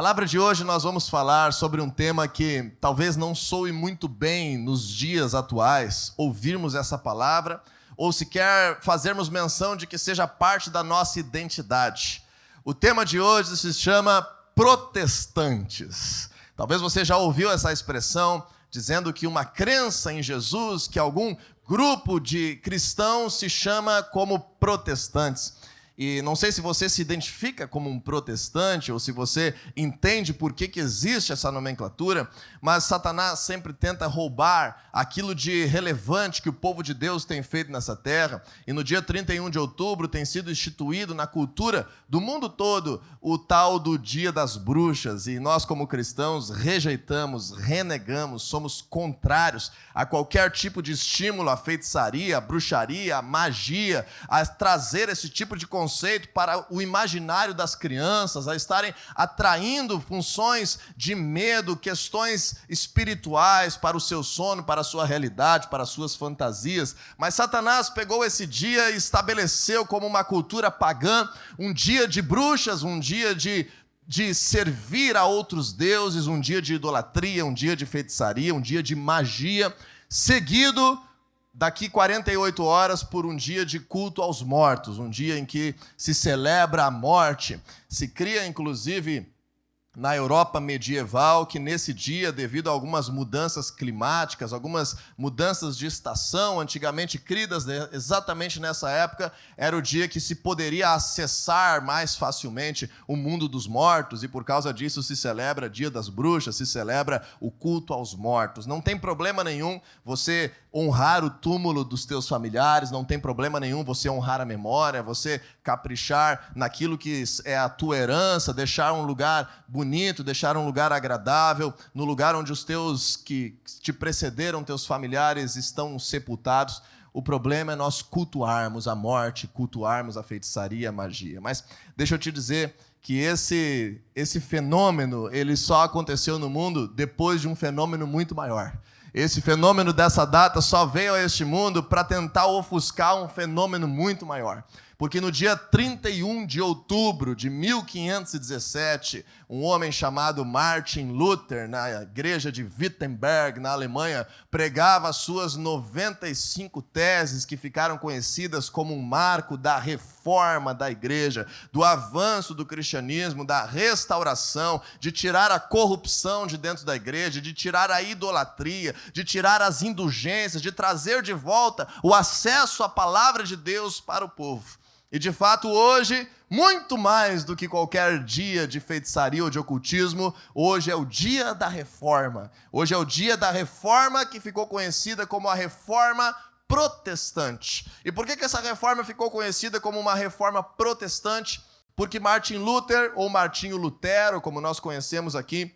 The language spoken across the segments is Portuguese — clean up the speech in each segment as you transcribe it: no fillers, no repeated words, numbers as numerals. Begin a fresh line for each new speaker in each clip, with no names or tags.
palavra de hoje nós vamos falar sobre um tema que talvez não soe muito bem nos dias atuais, ouvirmos essa palavra, ou sequer fazermos menção de que seja parte da nossa identidade. O tema de hoje se chama protestantes. Talvez você já ouviu essa expressão dizendo que uma crença em Jesus, que algum grupo de cristãos se chama como protestantes. E não sei se você se identifica como um protestante ou se você entende por que existe essa nomenclatura, mas Satanás sempre tenta roubar aquilo de relevante que o povo de Deus tem feito nessa terra. E no dia 31 de outubro tem sido instituído na cultura do mundo todo o tal do Dia das Bruxas. E nós, como cristãos, rejeitamos, renegamos, somos contrários a qualquer tipo de estímulo à feitiçaria, à bruxaria, à magia, a trazer esse tipo de conceito para o imaginário das crianças, a estarem atraindo funções de medo, questões espirituais para o seu sono, para a sua realidade, para as suas fantasias. Mas Satanás pegou esse dia e estabeleceu como uma cultura pagã, um dia de bruxas, um dia de servir a outros deuses, um dia de idolatria, um dia de feitiçaria, um dia de magia, seguido daqui 48 horas por um dia de culto aos mortos, um dia em que se celebra a morte. Se cria, inclusive, na Europa medieval, que nesse dia, devido a algumas mudanças climáticas, algumas mudanças de estação, antigamente cridas exatamente nessa época, era o dia que se poderia acessar mais facilmente o mundo dos mortos, e por causa disso se celebra Dia das Bruxas, se celebra o culto aos mortos. Não tem problema nenhum você honrar o túmulo dos teus familiares, não tem problema nenhum você honrar a memória, você caprichar naquilo que é a tua herança, deixar um lugar bonito, deixar um lugar agradável, no lugar onde os teus que te precederam, teus familiares, estão sepultados. O problema é nós cultuarmos a morte, cultuarmos a feitiçaria, a magia. Mas deixa eu te dizer que esse fenômeno, ele só aconteceu no mundo depois de um fenômeno muito maior. Esse fenômeno dessa data só veio a este mundo para tentar ofuscar um fenômeno muito maior. Porque no dia 31 de outubro de 1517, um homem chamado Martin Luther, na igreja de Wittenberg, na Alemanha, pregava as suas 95 teses que ficaram conhecidas como um marco da reforma da igreja, do avanço do cristianismo, da restauração, de tirar a corrupção de dentro da igreja, de tirar a idolatria, de tirar as indulgências, de trazer de volta o acesso à palavra de Deus para o povo. E, de fato, hoje, muito mais do que qualquer dia de feitiçaria ou de ocultismo, hoje é o dia da reforma. Hoje é o dia da reforma que ficou conhecida como a reforma protestante. E por que essa reforma ficou conhecida como uma reforma protestante? Porque Martin Luther, ou Martinho Lutero, como nós conhecemos aqui,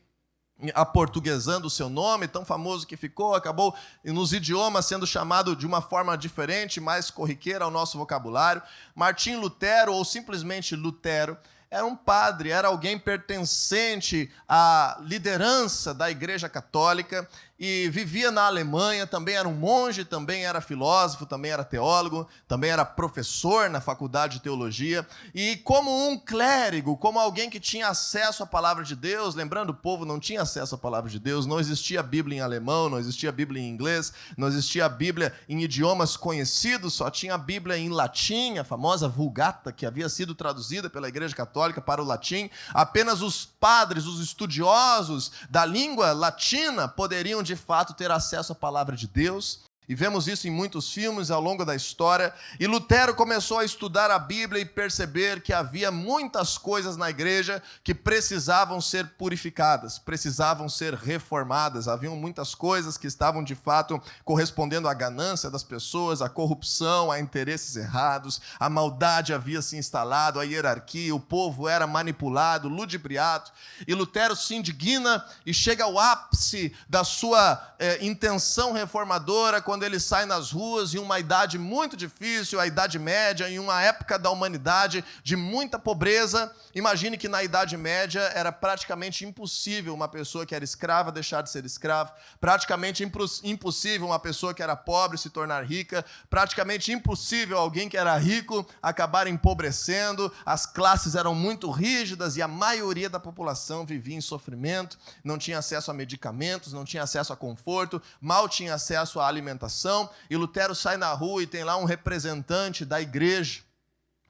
aportuguesando o seu nome, tão famoso que ficou, acabou nos idiomas sendo chamado de uma forma diferente, mais corriqueira ao nosso vocabulário. Martinho Lutero, ou simplesmente Lutero, era um padre, era alguém pertencente à liderança da Igreja Católica e vivia na Alemanha, também era um monge, também era filósofo, também era teólogo, também era professor na faculdade de teologia. E como um clérigo, como alguém que tinha acesso à palavra de Deus, lembrando, o povo não tinha acesso à palavra de Deus, não existia Bíblia em alemão, não existia Bíblia em inglês, não existia Bíblia em idiomas conhecidos, só tinha a Bíblia em latim, a famosa Vulgata, que havia sido traduzida pela Igreja Católica para o latim. Apenas os padres, os estudiosos da língua latina poderiam de fato ter acesso à palavra de Deus. E vemos isso em muitos filmes ao longo da história. E Lutero começou a estudar a Bíblia e perceber que havia muitas coisas na igreja que precisavam ser purificadas, precisavam ser reformadas. Haviam muitas coisas que estavam, de fato, correspondendo à ganância das pessoas, à corrupção, a interesses errados. A maldade havia se instalado, a hierarquia, o povo era manipulado, ludibriado. E Lutero se indigna e chega ao ápice da sua intenção reformadora quando quando ele sai nas ruas em uma idade muito difícil, a Idade Média, em uma época da humanidade de muita pobreza. Imagine que na Idade Média era praticamente impossível uma pessoa que era escrava deixar de ser escrava, praticamente impossível uma pessoa que era pobre se tornar rica, praticamente impossível alguém que era rico acabar empobrecendo. As classes eram muito rígidas e a maioria da população vivia em sofrimento, não tinha acesso a medicamentos, não tinha acesso a conforto, mal tinha acesso à alimentação. E Lutero sai na rua e tem lá um representante da igreja,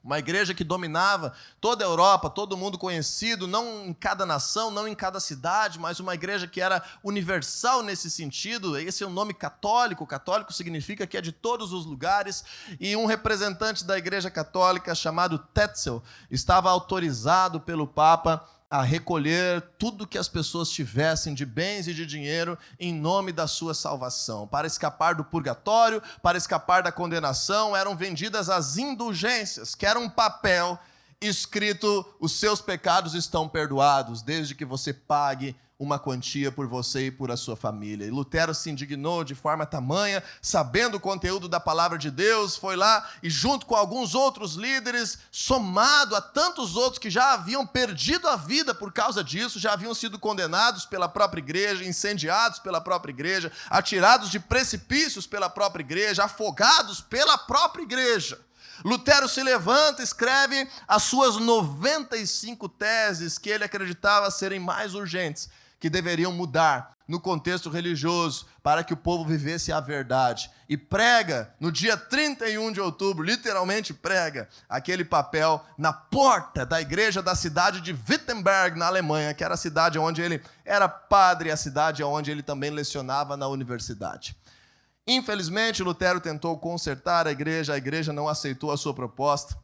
uma igreja que dominava toda a Europa, todo mundo conhecido, não em cada nação, não em cada cidade, mas uma igreja que era universal nesse sentido. Esse é o nome católico. Católico significa que é de todos os lugares. E um representante da igreja católica chamado Tetzel estava autorizado pelo Papa a recolher tudo que as pessoas tivessem de bens e de dinheiro em nome da sua salvação. Para escapar do purgatório, para escapar da condenação, eram vendidas as indulgências, que era um papel escrito: os seus pecados estão perdoados, desde que você pague uma quantia por você e por a sua família. E Lutero se indignou de forma tamanha, sabendo o conteúdo da palavra de Deus, foi lá e, junto com alguns outros líderes, somado a tantos outros que já haviam perdido a vida por causa disso, já haviam sido condenados pela própria igreja, incendiados pela própria igreja, atirados de precipícios pela própria igreja, afogados pela própria igreja. Lutero se levanta e escreve as suas 95 teses que ele acreditava serem mais urgentes, que deveriam mudar no contexto religioso para que o povo vivesse a verdade. E prega no dia 31 de outubro, literalmente prega aquele papel na porta da igreja da cidade de Wittenberg, na Alemanha, que era a cidade onde ele era padre, a cidade onde ele também lecionava na universidade. Infelizmente, Lutero tentou consertar a igreja não aceitou a sua proposta.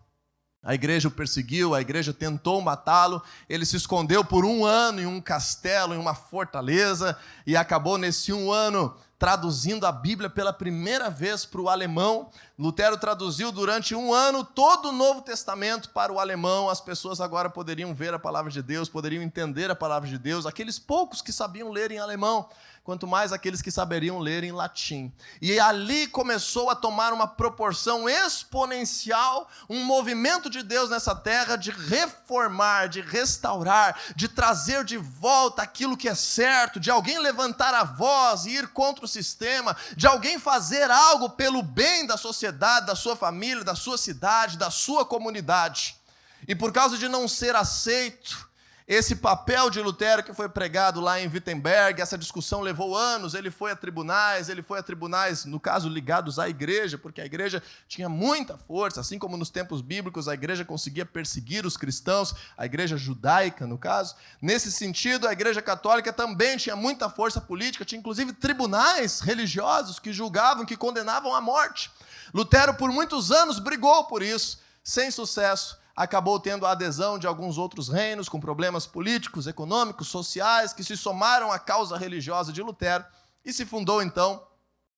A igreja o perseguiu, a igreja tentou matá-lo, ele se escondeu por 1 ano em um castelo, em uma fortaleza, e acabou nesse 1 ano traduzindo a Bíblia pela primeira vez para o alemão. Lutero traduziu durante 1 ano todo o Novo Testamento para o alemão. As pessoas agora poderiam ver a palavra de Deus, poderiam entender a palavra de Deus, aqueles poucos que sabiam ler em alemão, quanto mais aqueles que saberiam ler em latim. E ali começou a tomar uma proporção exponencial, um movimento de Deus nessa terra de reformar, de restaurar, de trazer de volta aquilo que é certo, de alguém levantar a voz e ir contra o sistema, de alguém fazer algo pelo bem da sociedade, da sua família, da sua cidade, da sua comunidade. E por causa de não ser aceito, esse papel de Lutero que foi pregado lá em Wittenberg, essa discussão levou anos, ele foi a tribunais, no caso, ligados à igreja, porque a igreja tinha muita força, assim como nos tempos bíblicos a igreja conseguia perseguir os cristãos, a igreja judaica, no caso. Nesse sentido, a igreja católica também tinha muita força política, tinha inclusive tribunais religiosos que julgavam, que condenavam à morte. Lutero, por muitos anos, brigou por isso, sem sucesso. Acabou tendo a adesão de alguns outros reinos com problemas políticos, econômicos, sociais, que se somaram à causa religiosa de Lutero, e se fundou, então,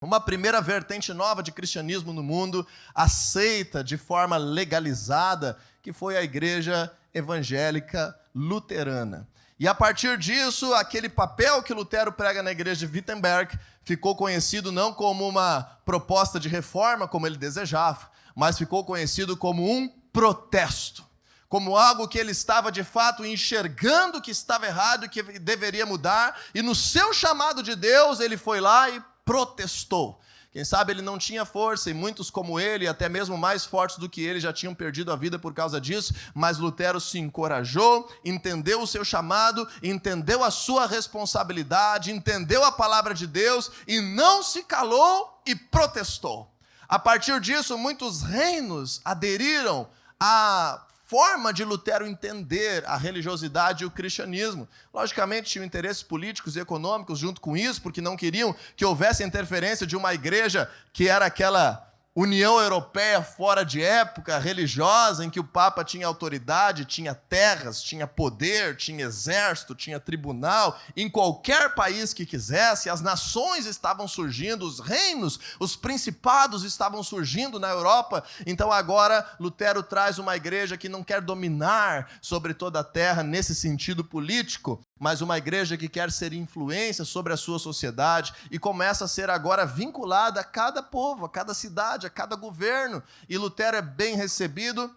uma primeira vertente nova de cristianismo no mundo, aceita de forma legalizada, que foi a Igreja Evangélica Luterana. E a partir disso, aquele papel que Lutero prega na igreja de Wittenberg ficou conhecido não como uma proposta de reforma, como ele desejava, mas ficou conhecido como um protesto, como algo que ele estava de fato enxergando que estava errado e que deveria mudar, e no seu chamado de Deus ele foi lá e protestou. Quem sabe ele não tinha força, e muitos como ele, até mesmo mais fortes do que ele, já tinham perdido a vida por causa disso, mas Lutero se encorajou, entendeu o seu chamado, entendeu a sua responsabilidade, entendeu a palavra de Deus e não se calou e protestou. A partir disso, muitos reinos aderiram à forma de Lutero entender a religiosidade e o cristianismo. Logicamente, tinham interesses políticos e econômicos junto com isso, porque não queriam que houvesse interferência de uma igreja que era aquela União Europeia fora de época religiosa, em que o Papa tinha autoridade, tinha terras, tinha poder, tinha exército, tinha tribunal, em qualquer país que quisesse. As nações estavam surgindo, os reinos, os principados estavam surgindo na Europa. Então agora Lutero traz uma igreja que não quer dominar sobre toda a terra nesse sentido político, mas uma igreja que quer ser influência sobre a sua sociedade e começa a ser agora vinculada a cada povo, a cada cidade, a cada governo. E Lutero é bem recebido.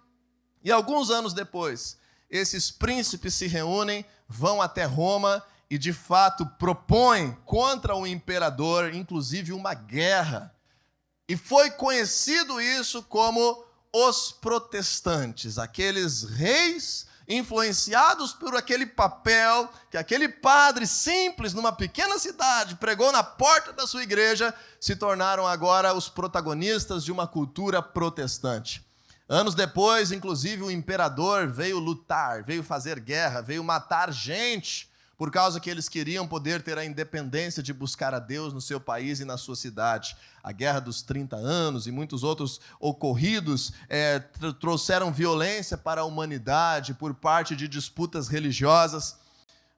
E alguns anos depois, esses príncipes se reúnem, vão até Roma e, de fato, propõem contra o imperador, inclusive, uma guerra. E foi conhecido isso como os protestantes, aqueles reis influenciados por aquele papel que aquele padre simples numa pequena cidade pregou na porta da sua igreja, se tornaram agora os protagonistas de uma cultura protestante. Anos depois, inclusive, o imperador veio lutar, veio fazer guerra, veio matar gente, por causa que eles queriam poder ter a independência de buscar a Deus no seu país e na sua cidade. A Guerra dos 30 Anos e muitos outros ocorridos trouxeram violência para a humanidade por parte de disputas religiosas.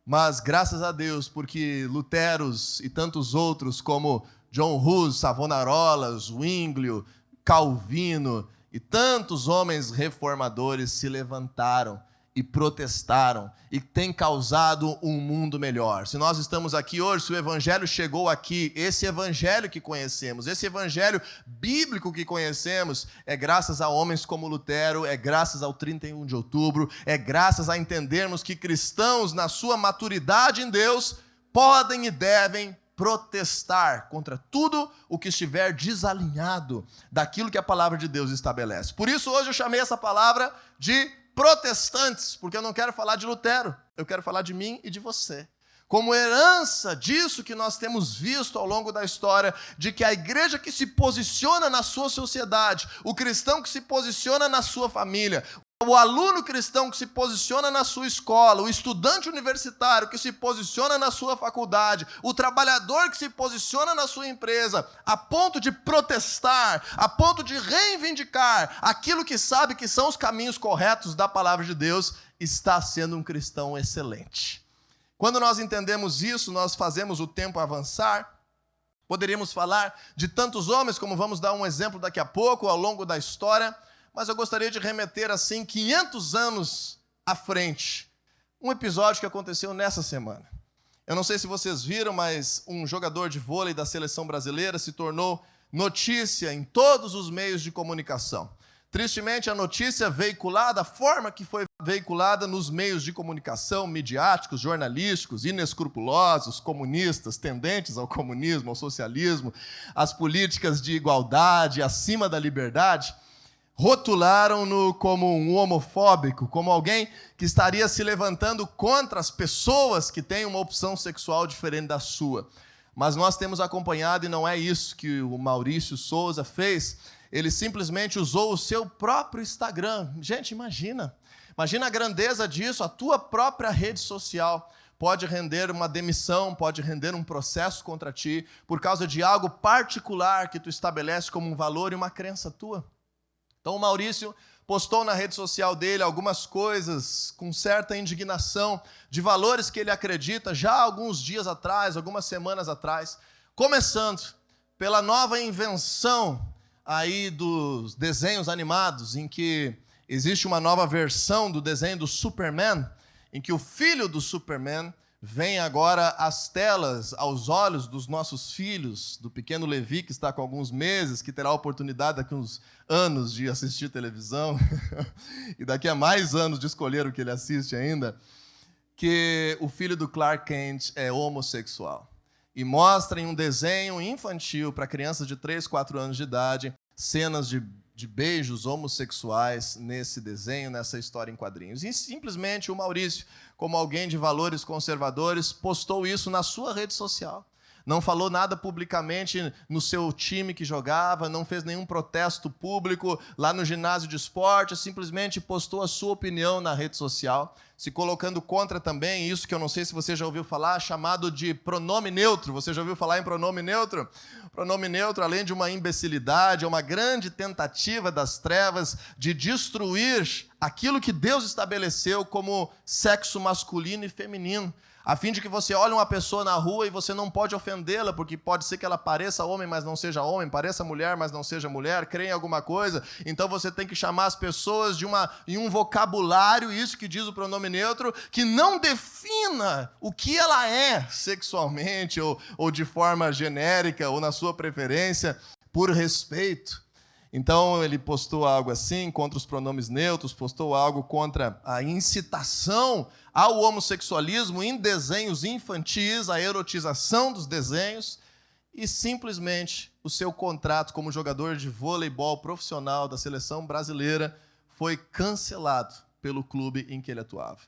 Mas graças a Deus, porque Luteros e tantos outros como John Hus, Savonarola, Zwinglio, Calvino e tantos homens reformadores se levantaram e protestaram, e tem causado um mundo melhor. Se nós estamos aqui hoje, se o evangelho chegou aqui, esse evangelho que conhecemos, esse evangelho bíblico que conhecemos, é graças a homens como Lutero, é graças ao 31 de outubro, é graças a entendermos que cristãos, na sua maturidade em Deus, podem e devem protestar contra tudo o que estiver desalinhado daquilo que a palavra de Deus estabelece. Por isso, hoje eu chamei essa palavra de protestantes, porque eu não quero falar de Lutero, eu quero falar de mim e de você. Como herança disso que nós temos visto ao longo da história, de que a igreja que se posiciona na sua sociedade, o cristão que se posiciona na sua família, o aluno cristão que se posiciona na sua escola, o estudante universitário que se posiciona na sua faculdade, o trabalhador que se posiciona na sua empresa, a ponto de protestar, a ponto de reivindicar aquilo que sabe que são os caminhos corretos da palavra de Deus, está sendo um cristão excelente. Quando nós entendemos isso, nós fazemos o tempo avançar. Poderíamos falar de tantos homens, como vamos dar um exemplo daqui a pouco, ao longo da história, mas eu gostaria de remeter, assim, 500 anos à frente. Um episódio que aconteceu nessa semana. Eu não sei se vocês viram, mas um jogador de vôlei da seleção brasileira se tornou notícia em todos os meios de comunicação. Tristemente, a notícia veiculada, a forma que foi veiculada nos meios de comunicação, midiáticos, jornalísticos, inescrupulosos, comunistas, tendentes ao comunismo, ao socialismo, às políticas de igualdade, acima da liberdade, rotularam-no como um homofóbico, como alguém que estaria se levantando contra as pessoas que têm uma opção sexual diferente da sua. Mas nós temos acompanhado, e não é isso que o Maurício Souza fez, ele simplesmente usou o seu próprio Instagram. Gente, imagina a grandeza disso, a tua própria rede social pode render uma demissão, pode render um processo contra ti, por causa de algo particular que tu estabelece como um valor e uma crença tua. Então o Maurício postou na rede social dele algumas coisas com certa indignação de valores que ele acredita já há alguns dias atrás, algumas semanas atrás, começando pela nova invenção aí dos desenhos animados, em que existe uma nova versão do desenho do Superman, em que o filho do Superman vem agora às telas, aos olhos dos nossos filhos, do pequeno Levi, que está com alguns meses, que terá a oportunidade daqui a uns anos de assistir televisão, e daqui a mais anos de escolher o que ele assiste ainda, que o filho do Clark Kent é homossexual. E mostra em um desenho infantil para crianças de 3, 4 anos de idade, cenas de beijos homossexuais nesse desenho, nessa história em quadrinhos. E simplesmente o Maurício, como alguém de valores conservadores, postou isso na sua rede social. Não falou nada publicamente no seu time que jogava, não fez nenhum protesto público lá no ginásio de esporte, simplesmente postou a sua opinião na rede social, se colocando contra também isso que eu não sei se você já ouviu falar, chamado de pronome neutro. Você já ouviu falar em pronome neutro? Pronome neutro, além de uma imbecilidade, é uma grande tentativa das trevas de destruir aquilo que Deus estabeleceu como sexo masculino e feminino. a fim de que você olhe uma pessoa na rua e você não pode ofendê-la, porque pode ser que ela pareça homem, mas não seja homem, pareça mulher, mas não seja mulher, crê em alguma coisa. Então você tem que chamar as pessoas em um vocabulário, isso que diz o pronome neutro, que não defina o que ela é sexualmente ou de forma genérica ou na sua preferência, por respeito. Então ele postou algo assim contra os pronomes neutros, postou algo contra a incitação ao homossexualismo em desenhos infantis, a erotização dos desenhos, e simplesmente o seu contrato como jogador de voleibol profissional da seleção brasileira foi cancelado pelo clube em que ele atuava.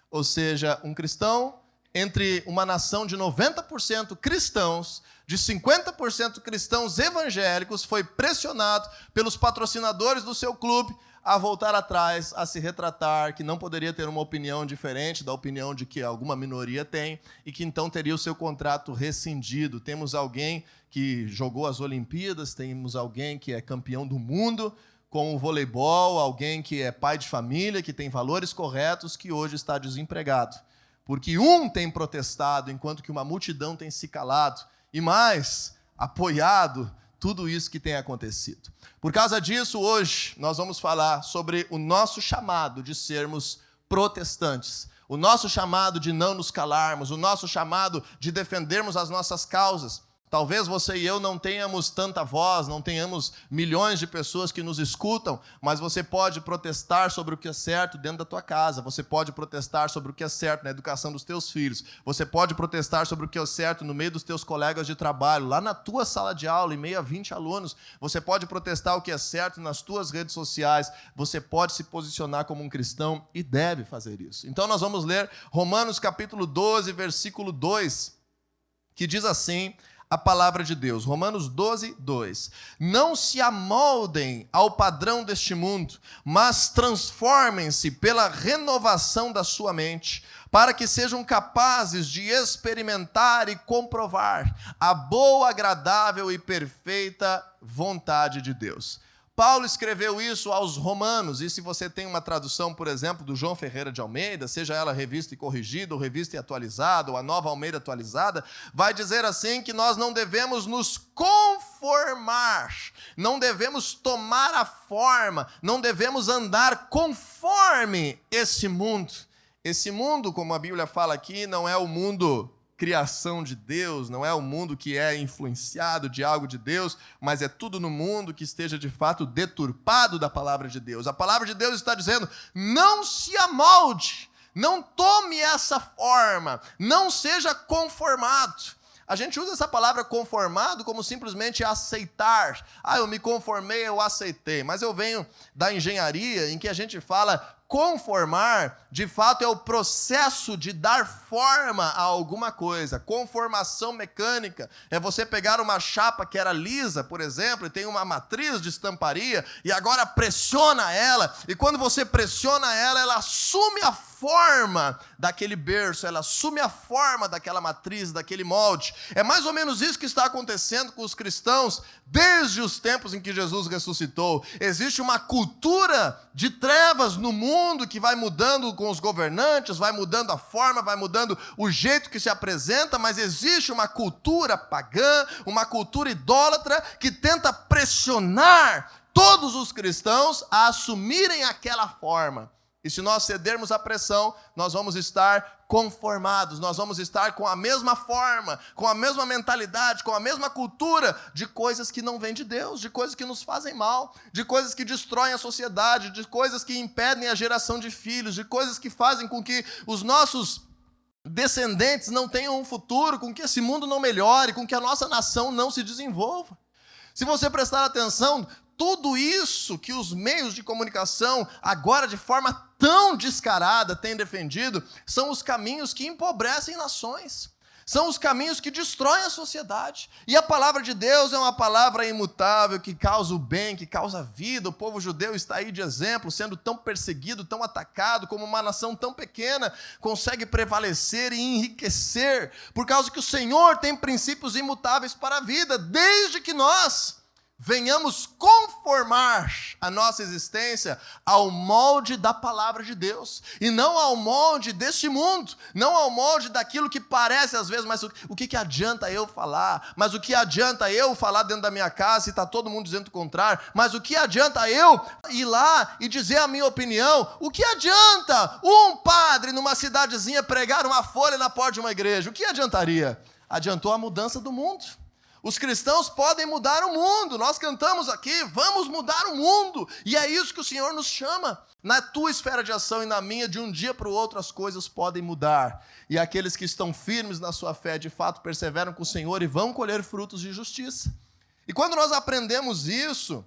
Ou seja, um cristão entre uma nação de 90% cristãos, de 50% cristãos evangélicos, foi pressionado pelos patrocinadores do seu clube a voltar atrás, a se retratar, que não poderia ter uma opinião diferente da opinião de que alguma minoria tem, e que então teria o seu contrato rescindido. Temos alguém que jogou as Olimpíadas, temos alguém que é campeão do mundo com o voleibol, alguém que é pai de família, que tem valores corretos, que hoje está desempregado. Porque um tem protestado, enquanto que uma multidão tem se calado, e mais, apoiado tudo isso que tem acontecido. Por causa disso, hoje, nós vamos falar sobre o nosso chamado de sermos protestantes, o nosso chamado de não nos calarmos, o nosso chamado de defendermos as nossas causas. Talvez você e eu não tenhamos tanta voz, não tenhamos milhões de pessoas que nos escutam, mas você pode protestar sobre o que é certo dentro da tua casa, você pode protestar sobre o que é certo na educação dos teus filhos, você pode protestar sobre o que é certo no meio dos teus colegas de trabalho, lá na tua sala de aula, em meio a 20 alunos, você pode protestar o que é certo nas tuas redes sociais, você pode se posicionar como um cristão e deve fazer isso. Então nós vamos ler Romanos capítulo 12, versículo 2, que diz assim: a palavra de Deus, Romanos 12, 2. Não se amoldem ao padrão deste mundo, mas transformem-se pela renovação da sua mente, para que sejam capazes de experimentar e comprovar a boa, agradável e perfeita vontade de Deus. Paulo escreveu isso aos romanos, e se você tem uma tradução, por exemplo, do João Ferreira de Almeida, seja ela revista e corrigida, ou revista e atualizada, ou a Nova Almeida atualizada, vai dizer assim que nós não devemos nos conformar, não devemos tomar a forma, não devemos andar conforme esse mundo. Esse mundo, como a Bíblia fala aqui, não é o mundo criação de Deus, não é o mundo que é influenciado de algo de Deus, mas é tudo no mundo que esteja de fato deturpado da palavra de Deus. A palavra de Deus está dizendo: não se amolde, não tome essa forma, não seja conformado. A gente usa essa palavra conformado como simplesmente aceitar. Eu me conformei, eu aceitei. Mas eu venho da engenharia, em que a gente fala conformar, de fato, é o processo de dar forma a alguma coisa. Conformação mecânica é você pegar uma chapa que era lisa, por exemplo, e tem uma matriz de estamparia, e agora pressiona ela, e quando você pressiona ela, ela assume a forma daquele berço, ela assume a forma daquela matriz, daquele molde. É mais ou menos isso que está acontecendo com os cristãos desde os tempos em que Jesus ressuscitou. Existe uma cultura de trevas no mundo que vai mudando com os governantes, vai mudando a forma, vai mudando o jeito que se apresenta, mas existe uma cultura pagã, uma cultura idólatra que tenta pressionar todos os cristãos a assumirem aquela forma. E se nós cedermos à pressão, nós vamos estar conformados, nós vamos estar com a mesma forma, com a mesma mentalidade, com a mesma cultura de coisas que não vêm de Deus, de coisas que nos fazem mal, de coisas que destroem a sociedade, de coisas que impedem a geração de filhos, de coisas que fazem com que os nossos descendentes não tenham um futuro, com que esse mundo não melhore, com que a nossa nação não se desenvolva. Se você prestar atenção, tudo isso que os meios de comunicação, agora de forma tão descarada, têm defendido, são os caminhos que empobrecem nações, são os caminhos que destroem a sociedade. E a palavra de Deus é uma palavra imutável, que causa o bem, que causa vida. O povo judeu está aí de exemplo, sendo tão perseguido, tão atacado, como uma nação tão pequena consegue prevalecer e enriquecer, por causa que o Senhor tem princípios imutáveis para a vida, desde que nós venhamos conformar a nossa existência ao molde da palavra de Deus, e não ao molde deste mundo, não ao molde daquilo que parece às vezes, mas o que adianta eu falar? Mas o que adianta eu falar dentro da minha casa se está todo mundo dizendo o contrário? Mas o que adianta eu ir lá e dizer a minha opinião? O que adianta um padre numa cidadezinha pregar uma folha na porta de uma igreja? O que adiantaria? Adiantou a mudança do mundo. Os cristãos podem mudar o mundo. Nós cantamos aqui, vamos mudar o mundo. E é isso que o Senhor nos chama. Na tua esfera de ação e na minha, de um dia para o outro, as coisas podem mudar. E aqueles que estão firmes na sua fé, de fato, perseveram com o Senhor e vão colher frutos de justiça. E quando nós aprendemos isso,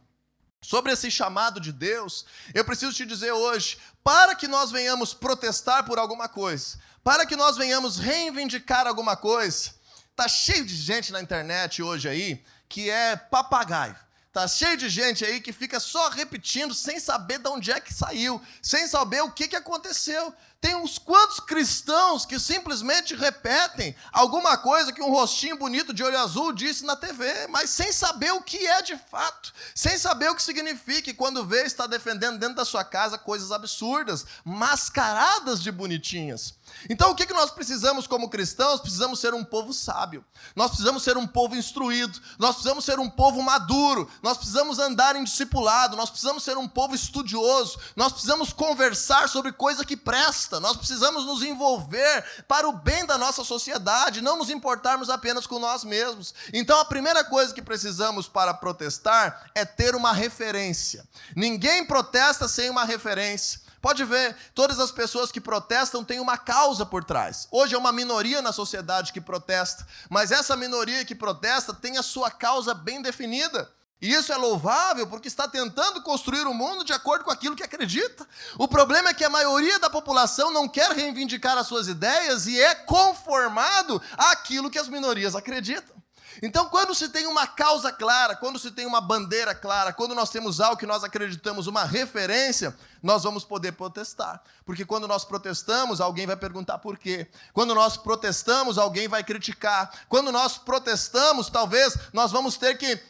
sobre esse chamado de Deus, eu preciso te dizer hoje, para que nós venhamos protestar por alguma coisa, para que nós venhamos reivindicar alguma coisa, tá cheio de gente na internet hoje aí que é papagaio. Tá cheio de gente aí que fica só repetindo sem saber de onde é que saiu, sem saber o que aconteceu. Tem uns quantos cristãos que simplesmente repetem alguma coisa que um rostinho bonito de olho azul disse na TV, mas sem saber o que é de fato, sem saber o que significa, e quando vê, está defendendo dentro da sua casa coisas absurdas, mascaradas de bonitinhas. Então o que nós precisamos como cristãos? Precisamos ser um povo sábio, nós precisamos ser um povo instruído, nós precisamos ser um povo maduro, nós precisamos andar em discipulado, nós precisamos ser um povo estudioso, nós precisamos conversar sobre coisa que presta, nós precisamos nos envolver para o bem da nossa sociedade, não nos importarmos apenas com nós mesmos. Então a primeira coisa que precisamos para protestar é ter uma referência. Ninguém protesta sem uma referência. Pode ver, todas as pessoas que protestam têm uma causa por trás. Hoje é uma minoria na sociedade que protesta, mas essa minoria que protesta tem a sua causa bem definida. E isso é louvável porque está tentando construir o mundo de acordo com aquilo que acredita. O problema é que a maioria da população não quer reivindicar as suas ideias e é conformado àquilo que as minorias acreditam. Então, quando se tem uma causa clara, quando se tem uma bandeira clara, quando nós temos algo que nós acreditamos, uma referência, nós vamos poder protestar. Porque quando nós protestamos, alguém vai perguntar por quê. Quando nós protestamos, alguém vai criticar. Quando nós protestamos, talvez nós vamos ter que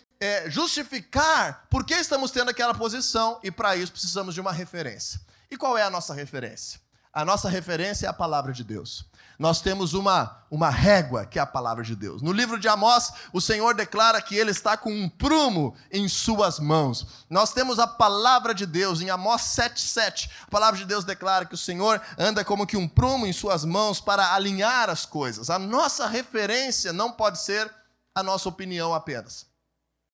justificar por que estamos tendo aquela posição, e para isso precisamos de uma referência. E qual é a nossa referência? A nossa referência é a palavra de Deus. Nós temos uma régua, que é a palavra de Deus. No livro de Amós, o Senhor declara que Ele está com um prumo em suas mãos. Nós temos a palavra de Deus, em Amós 7,7. A palavra de Deus declara que o Senhor anda como que um prumo em suas mãos para alinhar as coisas. A nossa referência não pode ser a nossa opinião apenas.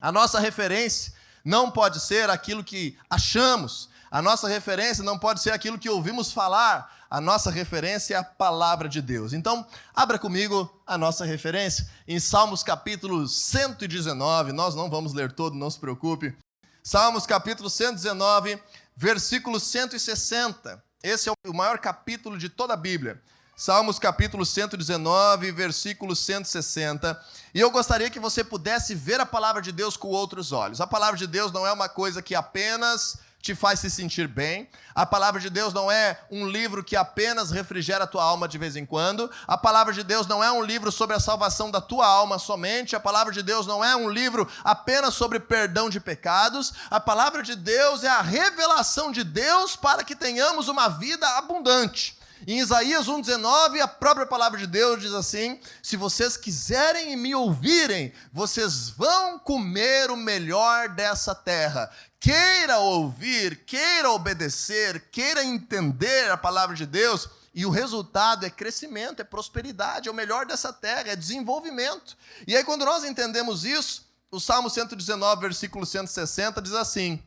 A nossa referência não pode ser aquilo que achamos. A nossa referência não pode ser aquilo que ouvimos falar. A nossa referência é a palavra de Deus. Então, abra comigo a nossa referência em Salmos capítulo 119. Nós não vamos ler todo, não se preocupe. Salmos capítulo 119, versículo 160. Esse é o maior capítulo de toda a Bíblia. Salmos capítulo 119, versículo 160. E eu gostaria que você pudesse ver a palavra de Deus com outros olhos. A palavra de Deus não é uma coisa que apenas te faz se sentir bem. A palavra de Deus não é um livro que apenas refrigera a tua alma de vez em quando. A palavra de Deus não é um livro sobre a salvação da tua alma somente. A palavra de Deus não é um livro apenas sobre perdão de pecados. A palavra de Deus é a revelação de Deus para que tenhamos uma vida abundante. Em Isaías 1,19, a própria palavra de Deus diz assim: se vocês quiserem me ouvirem, vocês vão comer o melhor dessa terra. Queira ouvir, queira obedecer, queira entender a palavra de Deus, e o resultado é crescimento, é prosperidade, é o melhor dessa terra, é desenvolvimento. E aí quando nós entendemos isso, o Salmo 119, versículo 160 diz assim: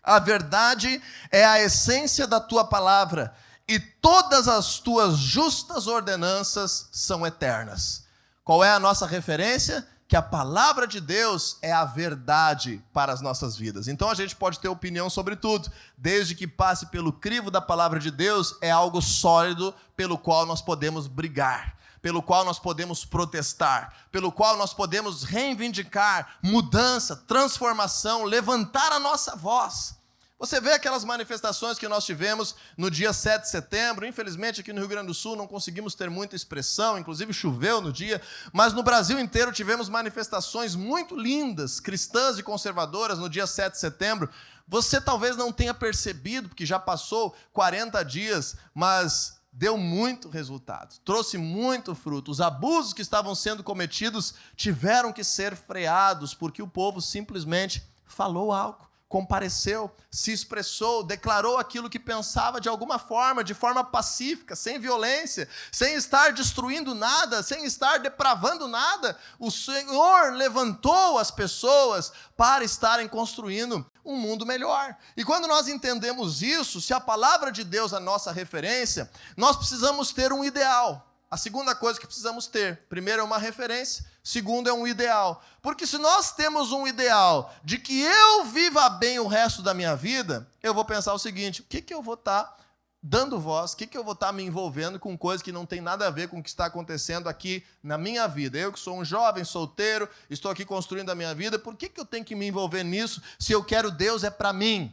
a verdade é a essência da tua palavra, e todas as tuas justas ordenanças são eternas. Qual é a nossa referência? Que a palavra de Deus é a verdade para as nossas vidas. Então a gente pode ter opinião sobre tudo, desde que passe pelo crivo da palavra de Deus, é algo sólido pelo qual nós podemos brigar, pelo qual nós podemos protestar, pelo qual nós podemos reivindicar mudança, transformação, levantar a nossa voz. Você vê aquelas manifestações que nós tivemos no dia 7 de setembro, infelizmente aqui no Rio Grande do Sul não conseguimos ter muita expressão, inclusive choveu no dia, mas no Brasil inteiro tivemos manifestações muito lindas, cristãs e conservadoras no dia 7 de setembro. Você talvez não tenha percebido, porque já passou 40 dias, mas deu muito resultado, trouxe muito fruto. Os abusos que estavam sendo cometidos tiveram que ser freados, porque o povo simplesmente falou algo, compareceu, se expressou, declarou aquilo que pensava de alguma forma, de forma pacífica, sem violência, sem estar destruindo nada, sem estar depravando nada. O Senhor levantou as pessoas para estarem construindo um mundo melhor. E quando nós entendemos isso, se a palavra de Deus é a nossa referência, nós precisamos ter um ideal. A segunda coisa que precisamos ter, primeiro é uma referência, segundo é um ideal. Porque se nós temos um ideal de que eu viva bem o resto da minha vida, eu vou pensar o seguinte: o que eu vou estar dando voz, o que eu vou estar me envolvendo com coisas que não tem nada a ver com o que está acontecendo aqui na minha vida? Eu que sou um jovem solteiro, estou aqui construindo a minha vida, por que eu tenho que me envolver nisso se eu quero Deus é para mim?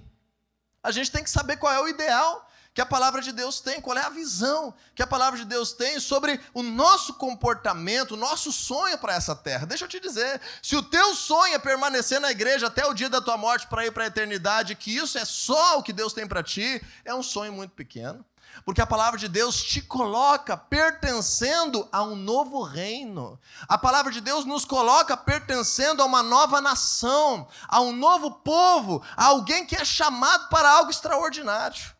A gente tem que saber qual é o ideal que a palavra de Deus tem, qual é a visão que a palavra de Deus tem sobre o nosso comportamento, o nosso sonho para essa terra. Deixa eu te dizer, se o teu sonho é permanecer na igreja até o dia da tua morte para ir para a eternidade, que isso é só o que Deus tem para ti, é um sonho muito pequeno. Porque a palavra de Deus te coloca pertencendo a um novo reino. A palavra de Deus nos coloca pertencendo a uma nova nação, a um novo povo, a alguém que é chamado para algo extraordinário.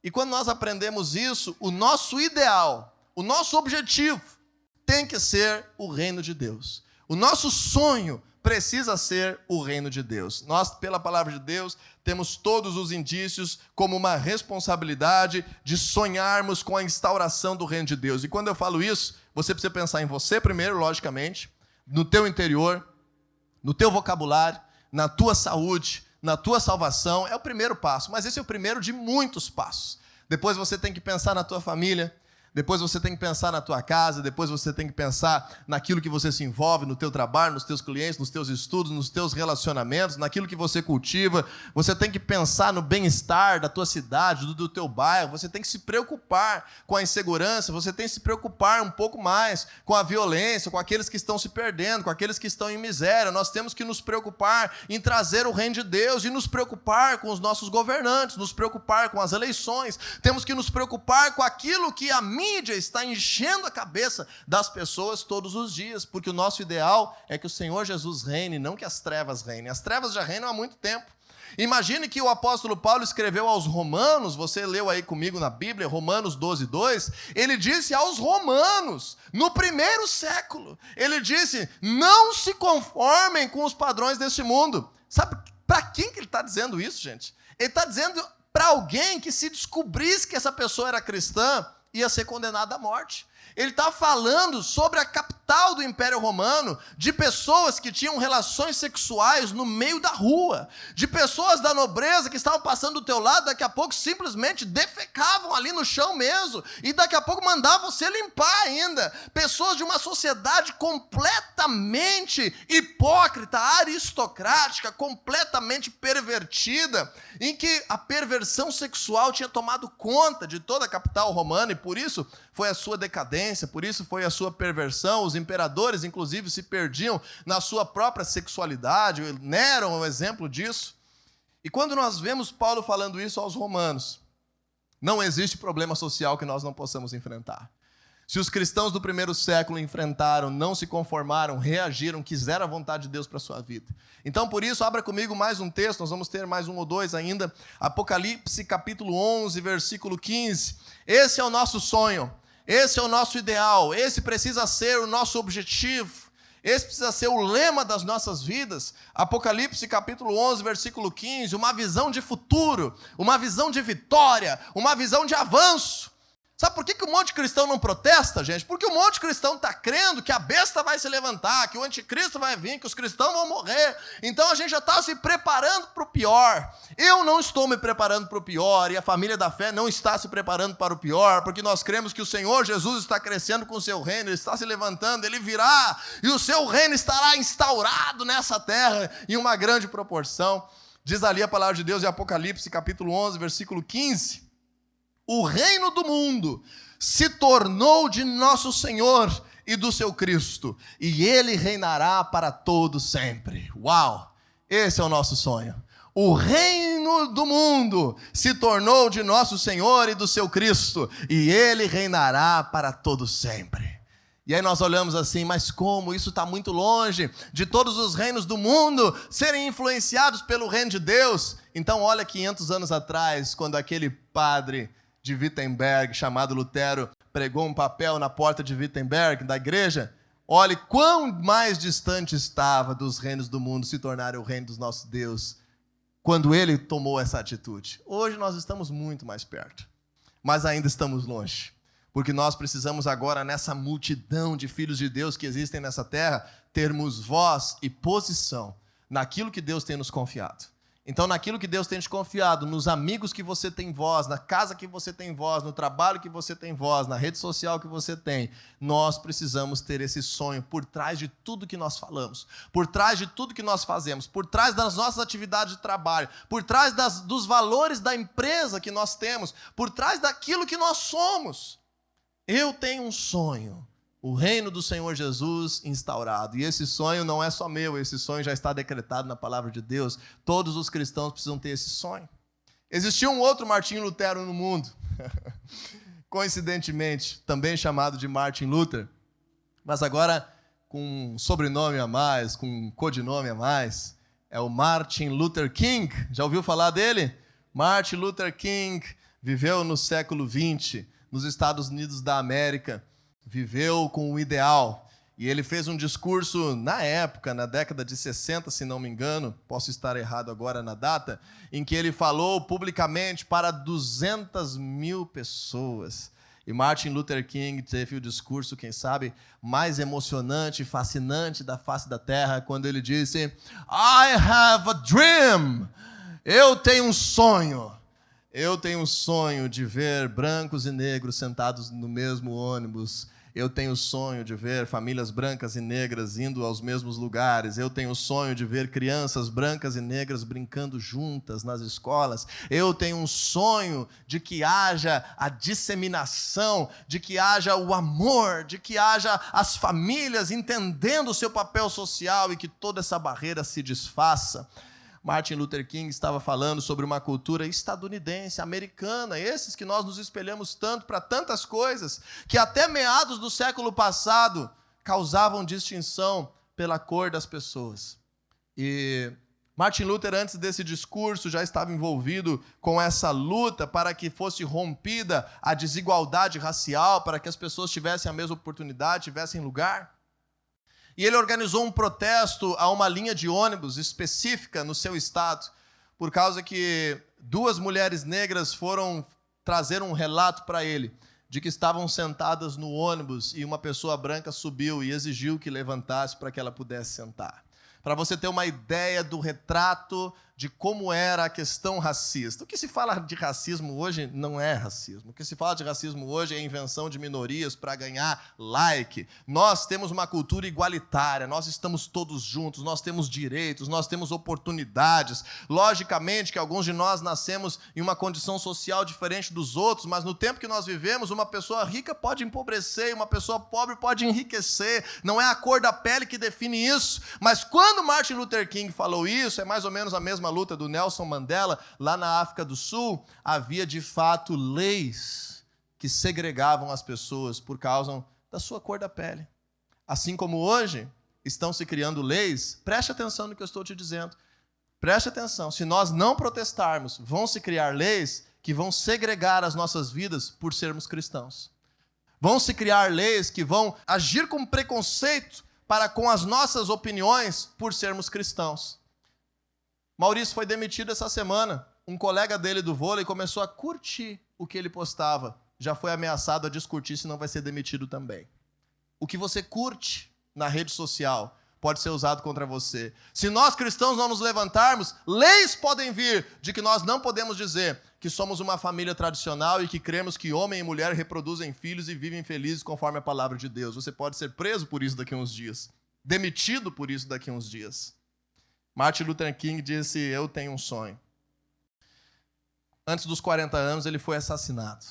E quando nós aprendemos isso, o nosso ideal, o nosso objetivo tem que ser o reino de Deus. O nosso sonho precisa ser o reino de Deus. Nós, pela palavra de Deus, temos todos os indícios como uma responsabilidade de sonharmos com a instauração do reino de Deus. E quando eu falo isso, você precisa pensar em você primeiro, logicamente, no teu interior, no teu vocabulário, na tua saúde, na tua salvação. É o primeiro passo, mas esse é o primeiro de muitos passos. Depois você tem que pensar na tua família, depois você tem que pensar na tua casa, depois você tem que pensar naquilo que você se envolve, no teu trabalho, nos teus clientes, nos teus estudos, nos teus relacionamentos, naquilo que você cultiva. Você tem que pensar no bem-estar da tua cidade, do teu bairro. Você tem que se preocupar com a insegurança, você tem que se preocupar um pouco mais com a violência, com aqueles que estão se perdendo, com aqueles que estão em miséria. Nós temos que nos preocupar em trazer o reino de Deus e nos preocupar com os nossos governantes, nos preocupar com as eleições. Temos que nos preocupar com aquilo que a mídia está enchendo a cabeça das pessoas todos os dias, porque o nosso ideal é que o Senhor Jesus reine, não que as trevas reinem. As trevas já reinam há muito tempo. Imagine que o apóstolo Paulo escreveu aos romanos, você leu aí comigo na Bíblia, Romanos 12:2, ele disse aos romanos, no primeiro século, ele disse: não se conformem com os padrões deste mundo. Sabe para quem que ele está dizendo isso, gente? Ele está dizendo para alguém que, se descobrisse que essa pessoa era cristã, ia ser condenado à morte. Ele está falando sobre a capital do Império Romano, de pessoas que tinham relações sexuais no meio da rua, de pessoas da nobreza que estavam passando do teu lado, daqui a pouco simplesmente defecavam ali no chão mesmo, e daqui a pouco mandavam você limpar ainda. Pessoas de uma sociedade completamente hipócrita, aristocrática, completamente pervertida, em que a perversão sexual tinha tomado conta de toda a capital romana, e por isso foi a sua decadência, por isso foi a sua perversão. Os imperadores, inclusive, se perdiam na sua própria sexualidade. Nero é um exemplo disso. E quando nós vemos Paulo falando isso aos romanos, não existe problema social que nós não possamos enfrentar. Se os cristãos do primeiro século enfrentaram, não se conformaram, reagiram, quiseram a vontade de Deus para a sua vida. Então, por isso, abra comigo mais um texto, nós vamos ter mais um ou dois ainda. Apocalipse, capítulo 11, versículo 15. Esse é o nosso sonho, esse é o nosso ideal, esse precisa ser o nosso objetivo, esse precisa ser o lema das nossas vidas. Apocalipse, capítulo 11, versículo 15, uma visão de futuro, uma visão de vitória, uma visão de avanço. Sabe por que um monte de cristão não protesta, gente? Porque um monte de cristão está crendo que a besta vai se levantar, que o anticristo vai vir, que os cristãos vão morrer. Então a gente já está se preparando para o pior. Eu não estou me preparando para o pior, e a família da fé não está se preparando para o pior, porque nós cremos que o Senhor Jesus está crescendo com o seu reino, Ele está se levantando, Ele virá, e o seu reino estará instaurado nessa terra em uma grande proporção. Diz ali a palavra de Deus em Apocalipse, capítulo 11, versículo 15. O reino do mundo se tornou de nosso Senhor e do seu Cristo, e ele reinará para todo sempre. Uau! Esse é o nosso sonho. O reino do mundo se tornou de nosso Senhor e do seu Cristo, e ele reinará para todo sempre. E aí nós olhamos assim, mas como? Isso está muito longe de todos os reinos do mundo serem influenciados pelo reino de Deus. Então olha 500 anos atrás, quando aquele padre de Wittenberg, chamado Lutero, pregou um papel na porta de Wittenberg, da igreja. Olhe quão mais distante estava dos reinos do mundo se tornarem o reino do nosso Deus, quando ele tomou essa atitude. Hoje nós estamos muito mais perto, mas ainda estamos longe, porque nós precisamos agora, nessa multidão de filhos de Deus que existem nessa terra, termos voz e posição naquilo que Deus tem nos confiado. Então, naquilo que Deus tem te confiado, nos amigos que você tem voz, na casa que você tem voz, no trabalho que você tem voz, na rede social que você tem, nós precisamos ter esse sonho por trás de tudo que nós falamos, por trás de tudo que nós fazemos, por trás das nossas atividades de trabalho, por trás dos valores da empresa que nós temos, por trás daquilo que nós somos. Eu tenho um sonho. O reino do Senhor Jesus instaurado. E esse sonho não é só meu, esse sonho já está decretado na palavra de Deus. Todos os cristãos precisam ter esse sonho. Existia um outro Martinho Lutero no mundo, coincidentemente, também chamado de Martin Luther, mas agora com um sobrenome a mais, com um codinome a mais. É o Martin Luther King. Já ouviu falar dele? Martin Luther King viveu no século XX, nos Estados Unidos da América. Viveu com o ideal, e ele fez um discurso na época, na década de 60, se não me engano, posso estar errado agora na data, em que ele falou publicamente para 200 mil pessoas. E Martin Luther King teve o discurso, quem sabe, mais emocionante e fascinante da face da terra, quando ele disse: I have a dream, eu tenho um sonho. Eu tenho um sonho de ver brancos e negros sentados no mesmo ônibus. Eu tenho o sonho de ver famílias brancas e negras indo aos mesmos lugares. Eu tenho o sonho de ver crianças brancas e negras brincando juntas nas escolas. Eu tenho um sonho de que haja a disseminação, de que haja o amor, de que haja as famílias entendendo o seu papel social e que toda essa barreira se desfaça. Martin Luther King estava falando sobre uma cultura estadunidense, americana, esses que nós nos espelhamos tanto para tantas coisas, que até meados do século passado causavam distinção pela cor das pessoas. E Martin Luther, antes desse discurso, já estava envolvido com essa luta para que fosse rompida a desigualdade racial, para que as pessoas tivessem a mesma oportunidade, tivessem lugar. E ele organizou um protesto a uma linha de ônibus específica no seu estado, por causa que 2 mulheres negras foram trazer um relato para ele de que estavam sentadas no ônibus e uma pessoa branca subiu e exigiu que levantasse para que ela pudesse sentar. Para você ter uma ideia do retrato de como era a questão racista. O que se fala de racismo hoje não é racismo. O que se fala de racismo hoje é invenção de minorias para ganhar like. Nós temos uma cultura igualitária, nós estamos todos juntos, nós temos direitos, nós temos oportunidades. Logicamente que alguns de nós nascemos em uma condição social diferente dos outros, mas no tempo que nós vivemos, uma pessoa rica pode empobrecer e uma pessoa pobre pode enriquecer. Não é a cor da pele que define isso, mas quando Martin Luther King falou isso, é mais ou menos a mesma luta do Nelson Mandela, lá na África do Sul, havia de fato leis que segregavam as pessoas por causa da sua cor da pele. Assim como hoje estão se criando leis, preste atenção no que eu estou te dizendo, preste atenção, se nós não protestarmos, vão se criar leis que vão segregar as nossas vidas por sermos cristãos. Vão se criar leis que vão agir com preconceito para com as nossas opiniões por sermos cristãos. Maurício foi demitido essa semana. Um colega dele do vôlei começou a curtir o que ele postava. Já foi ameaçado a descurtir, senão vai ser demitido também. O que você curte na rede social pode ser usado contra você. Se nós cristãos não nos levantarmos, leis podem vir de que nós não podemos dizer que somos uma família tradicional e que cremos que homem e mulher reproduzem filhos e vivem felizes conforme a palavra de Deus. Você pode ser preso por isso daqui a uns dias. Demitido por isso daqui a uns dias. Martin Luther King disse: eu tenho um sonho. Antes dos 40 anos ele foi assassinado.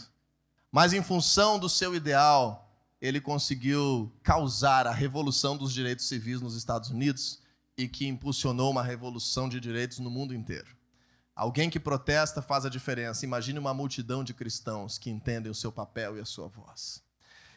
Mas em função do seu ideal, ele conseguiu causar a revolução dos direitos civis nos Estados Unidos e que impulsionou uma revolução de direitos no mundo inteiro. Alguém que protesta faz a diferença. Imagine uma multidão de cristãos que entendem o seu papel e a sua voz.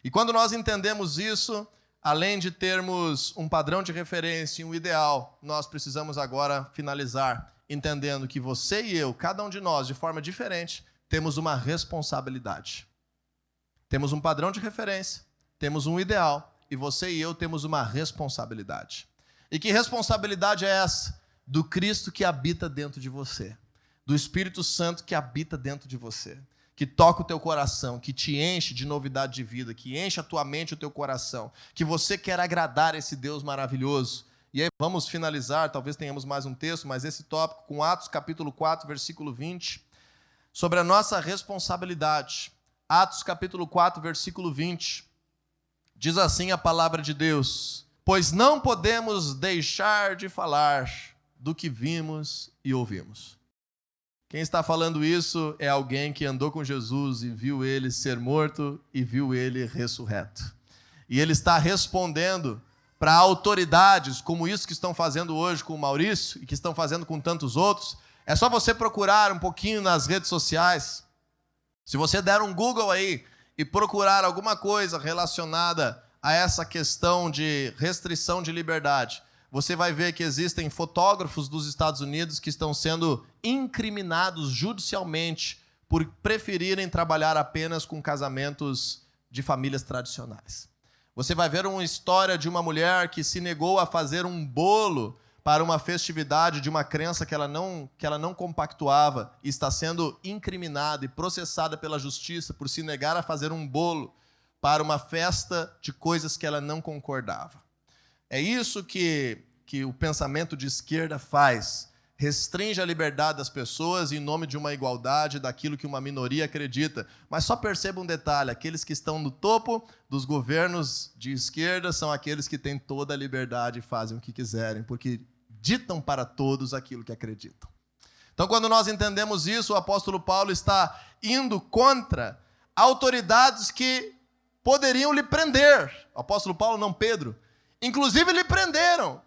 E quando nós entendemos isso, além de termos um padrão de referência e um ideal, nós precisamos agora finalizar entendendo que você e eu, cada um de nós, de forma diferente, temos uma responsabilidade. Temos um padrão de referência, temos um ideal, e você e eu temos uma responsabilidade. E que responsabilidade é essa? Do Cristo que habita dentro de você, do Espírito Santo que habita dentro de você, que toca o teu coração, que te enche de novidade de vida, que enche a tua mente e o teu coração, que você quer agradar esse Deus maravilhoso. E aí vamos finalizar, talvez tenhamos mais um texto, mas esse tópico com Atos capítulo 4, versículo 20, sobre a nossa responsabilidade. Atos capítulo 4, versículo 20, diz assim a palavra de Deus: pois não podemos deixar de falar do que vimos e ouvimos. Quem está falando isso é alguém que andou com Jesus e viu ele ser morto e viu ele ressurreto. E ele está respondendo para autoridades como isso que estão fazendo hoje com o Maurício e que estão fazendo com tantos outros. É só você procurar um pouquinho nas redes sociais. Se você der um Google aí e procurar alguma coisa relacionada a essa questão de restrição de liberdade, você vai ver que existem fotógrafos dos Estados Unidos que estão sendo incriminados judicialmente por preferirem trabalhar apenas com casamentos de famílias tradicionais. Você vai ver uma história de uma mulher que se negou a fazer um bolo para uma festividade de uma crença que ela não compactuava e está sendo incriminada e processada pela justiça por se negar a fazer um bolo para uma festa de coisas que ela não concordava. É isso que o pensamento de esquerda faz. Restringe a liberdade das pessoas em nome de uma igualdade daquilo que uma minoria acredita. Mas só perceba um detalhe: aqueles que estão no topo dos governos de esquerda são aqueles que têm toda a liberdade e fazem o que quiserem, porque ditam para todos aquilo que acreditam. Então, quando nós entendemos isso, o apóstolo Paulo está indo contra autoridades que poderiam lhe prender. O apóstolo Paulo, não Pedro. Inclusive lhe prenderam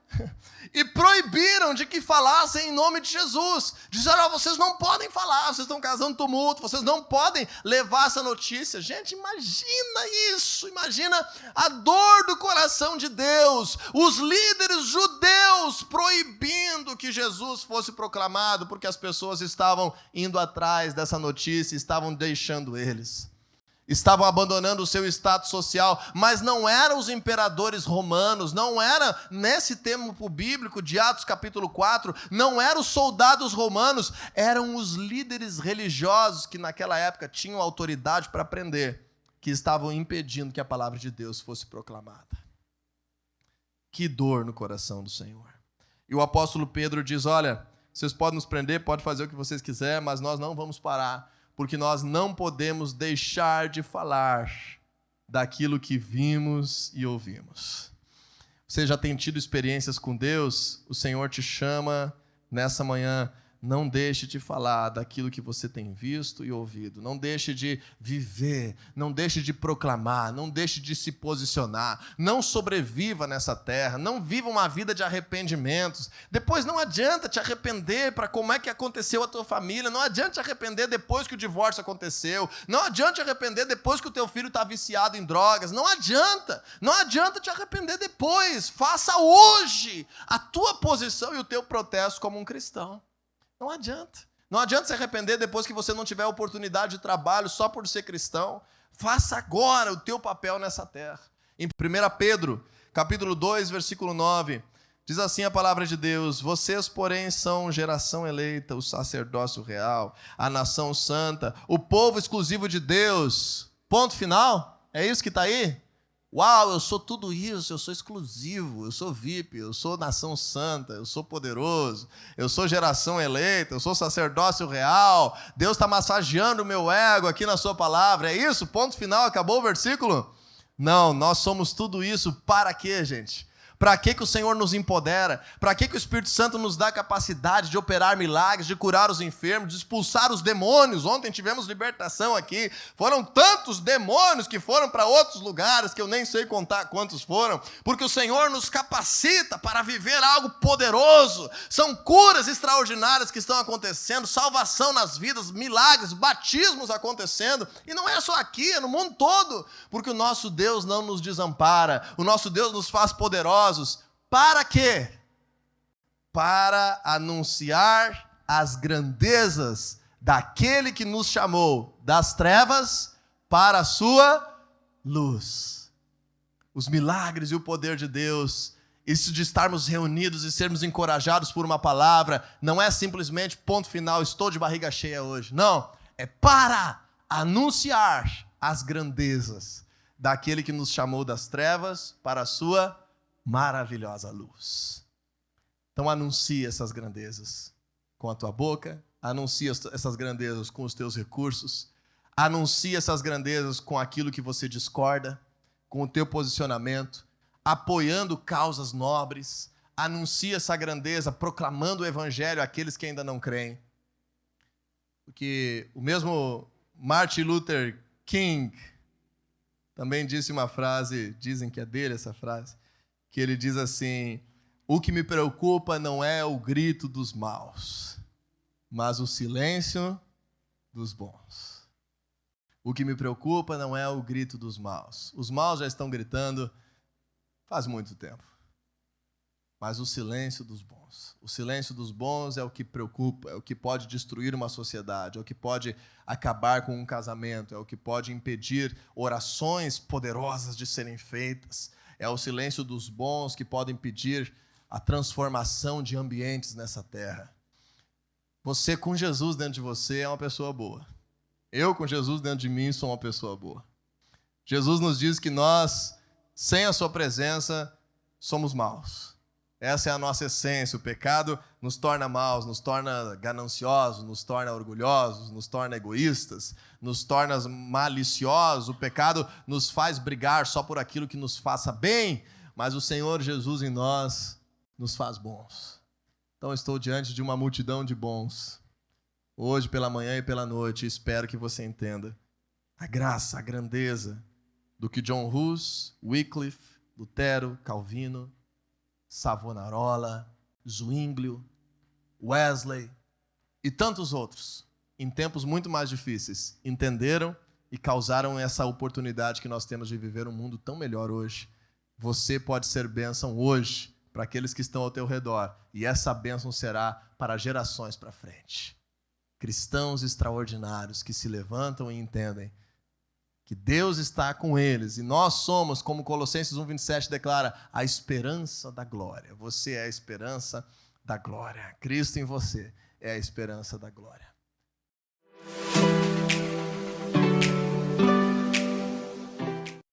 e proibiram de que falassem em nome de Jesus. Disseram: vocês não podem falar, vocês estão causando tumulto, vocês não podem levar essa notícia. Gente, imagina isso, imagina a dor do coração de Deus, os líderes judeus proibindo que Jesus fosse proclamado, porque as pessoas estavam indo atrás dessa notícia, estavam deixando eles. Estavam abandonando o seu status social, mas não eram os imperadores romanos, não era, nesse tempo bíblico de Atos capítulo 4, não eram os soldados romanos, eram os líderes religiosos que naquela época tinham autoridade para prender, que estavam impedindo que a palavra de Deus fosse proclamada. Que dor no coração do Senhor. E o apóstolo Pedro diz: olha, vocês podem nos prender, podem fazer o que vocês quiserem, mas nós não vamos parar, porque nós não podemos deixar de falar daquilo que vimos e ouvimos. Você já tem tido experiências com Deus? O Senhor te chama nessa manhã: não deixe de falar daquilo que você tem visto e ouvido. Não deixe de viver, não deixe de proclamar, não deixe de se posicionar. Não sobreviva nessa terra, não viva uma vida de arrependimentos. Depois não adianta te arrepender para como é que aconteceu a tua família, não adianta te arrepender depois que o divórcio aconteceu, não adianta te arrepender depois que o teu filho está viciado em drogas, não adianta te arrepender depois. Faça hoje a tua posição e o teu protesto como um cristão. Não adianta. Não adianta se arrepender depois que você não tiver oportunidade de trabalho só por ser cristão. Faça agora o teu papel nessa terra. Em 1 Pedro, capítulo 2, versículo 9, diz assim a palavra de Deus: vocês, porém, são geração eleita, o sacerdócio real, a nação santa, o povo exclusivo de Deus. Ponto final? É isso que está aí? Uau, eu sou tudo isso, eu sou exclusivo, eu sou VIP, eu sou nação santa, eu sou poderoso, eu sou geração eleita, eu sou sacerdócio real, Deus está massageando o meu ego aqui na sua palavra, é isso? Ponto final, acabou o versículo? Não, nós somos tudo isso para quê, gente? Para que o Senhor nos empodera? Para que o Espírito Santo nos dá a capacidade de operar milagres, de curar os enfermos, de expulsar os demônios? Ontem tivemos libertação aqui. Foram tantos demônios que foram para outros lugares, que eu nem sei contar quantos foram, porque o Senhor nos capacita para viver algo poderoso. São curas extraordinárias que estão acontecendo, salvação nas vidas, milagres, batismos acontecendo. E não é só aqui, é no mundo todo, porque o nosso Deus não nos desampara, o nosso Deus nos faz poderosos. Para quê? Para anunciar as grandezas daquele que nos chamou das trevas para a sua luz. Os milagres e o poder de Deus, isso de estarmos reunidos e sermos encorajados por uma palavra, não é simplesmente ponto final, estou de barriga cheia hoje. Não, é para anunciar as grandezas daquele que nos chamou das trevas para a sua maravilhosa luz. Então anuncia essas grandezas com a tua boca, anuncia essas grandezas com os teus recursos, anuncia essas grandezas com aquilo que você discorda, com o teu posicionamento, apoiando causas nobres, anuncia essa grandeza, proclamando o evangelho àqueles que ainda não creem. Porque o mesmo Martin Luther King também disse uma frase, dizem que é dele essa frase, que ele diz assim: o que me preocupa não é o grito dos maus, mas o silêncio dos bons. O que me preocupa não é o grito dos maus. Os maus já estão gritando faz muito tempo. Mas o silêncio dos bons. O silêncio dos bons é o que preocupa, é o que pode destruir uma sociedade, é o que pode acabar com um casamento, é o que pode impedir orações poderosas de serem feitas. É o silêncio dos bons que podem impedir a transformação de ambientes nessa terra. Você com Jesus dentro de você é uma pessoa boa. Eu com Jesus dentro de mim sou uma pessoa boa. Jesus nos diz que nós, sem a sua presença, somos maus. Essa é a nossa essência. O pecado nos torna maus, nos torna gananciosos, nos torna orgulhosos, nos torna egoístas, nos torna maliciosos. O pecado nos faz brigar só por aquilo que nos faça bem, mas o Senhor Jesus em nós nos faz bons. Então estou diante de uma multidão de bons, hoje pela manhã e pela noite, e espero que você entenda a graça, a grandeza do que John Hus, Wycliffe, Lutero, Calvino, Savonarola, Zwinglio, Wesley e tantos outros, em tempos muito mais difíceis, entenderam e causaram essa oportunidade que nós temos de viver um mundo tão melhor hoje. Você pode ser bênção hoje para aqueles que estão ao teu redor, e essa bênção será para gerações para frente. Cristãos extraordinários que se levantam e entendem que Deus está com eles, e nós somos, como Colossenses 1:27 declara, a esperança da glória. Você é a esperança da glória. Cristo em você é a esperança da glória.